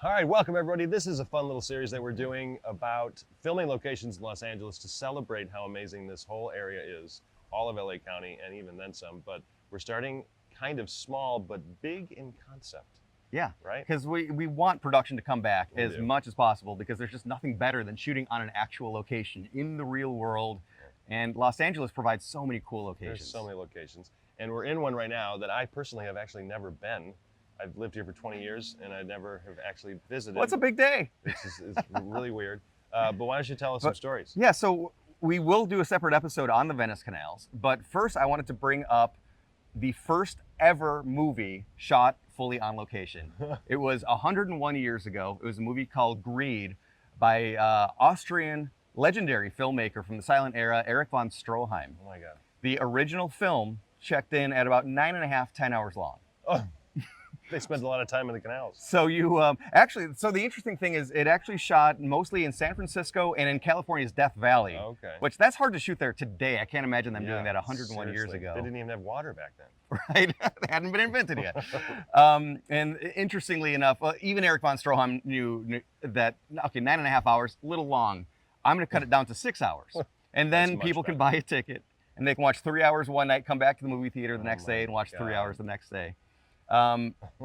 All right, welcome everybody. This is a fun little series that we're doing about filming locations in Los Angeles to celebrate how amazing this whole area is, all of LA County and even then some, but we're starting kind of small but big in concept. Yeah, right? Because we want production to come back We as do. much as possible because there's just nothing better than shooting on an actual location in the real world. And Los Angeles provides so many cool locations. There's so many locations. And we're in one right now that I personally have actually never been. I've lived here for 20 years and I never have actually visited. Well, it's a big day. It's really weird. But why don't you tell us some stories? Yeah, so we will do a separate episode on the Venice canals. But first, I wanted to bring up the first ever movie shot fully on location. It was 101 years ago. It was a movie called Greed by Austrian legendary filmmaker from the silent era, Erich Von Stroheim. Oh my God. The original film checked in at about 9.5, 10 hours long. Oh, they spent a lot of time in the canals. So you so the interesting thing is it actually shot mostly in San Francisco and in California's Death Valley. Okay. Which that's hard to shoot there today. I can't imagine them doing that 101 years seriously. ago. They didn't even have water back then. Right? They hadn't been invented yet. And interestingly enough, even Erich Von Stroheim knew that, okay, 9.5 hours, a little long. I'm going to cut it down to 6 hours. And then much people can better. buy a ticket and they can watch 3 hours one night, come back to the movie theater the next my day and watch 3 God. hours the next day.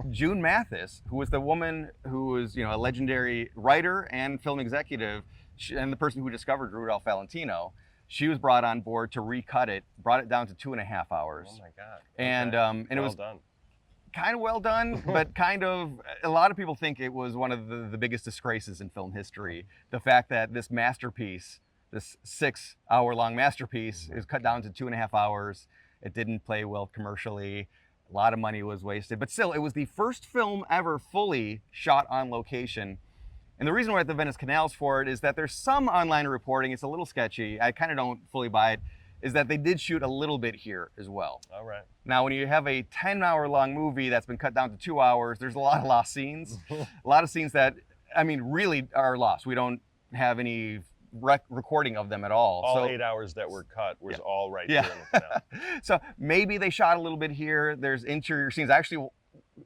June Mathis, who was the woman who was, a legendary writer and film executive, and the person who discovered Rudolph Valentino, she was brought on board to recut it, brought it down to 2.5 hours. Oh my God. And Okay. and it Well was done. kind of well done, but kind of, a lot of people think it was one of the biggest disgraces in film history. The fact that this masterpiece, this 6-hour-long masterpiece, is cut down to 2.5 hours. It didn't play well commercially. A lot of money was wasted, but still, it was the first film ever fully shot on location. And the reason we're at the Venice canals for it is that there's some online reporting, it's a little sketchy, I kind of don't fully buy it, is that they did shoot a little bit here as well. All right. Now, when you have a 10-hour-long movie that's been cut down to 2 hours, there's a lot of lost scenes. A lot of scenes that, really are lost. We don't have any recording of them at all. All So 8 hours that were cut was all right Yeah. here in the canal. So maybe they shot a little bit here. There's interior scenes. I actually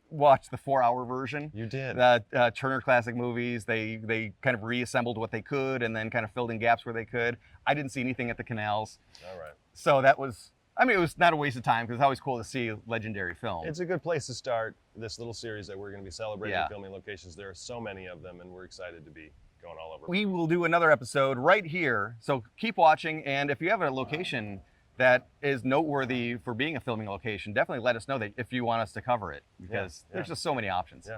watched the 4-hour version. You did. The Turner Classic Movies. They kind of reassembled what they could and then kind of filled in gaps where they could. I didn't see anything at the canals. All right. So that was, it was not a waste of time because it's always cool to see legendary film. It's a good place to start this little series that we're going to be celebrating Yeah. filming locations. There are so many of them, and we're excited to be going all over. We will do another episode right here. So keep watching. And if you have a location that is noteworthy for being a filming location, definitely let us know that if you want us to cover it because there's just so many options. Yeah.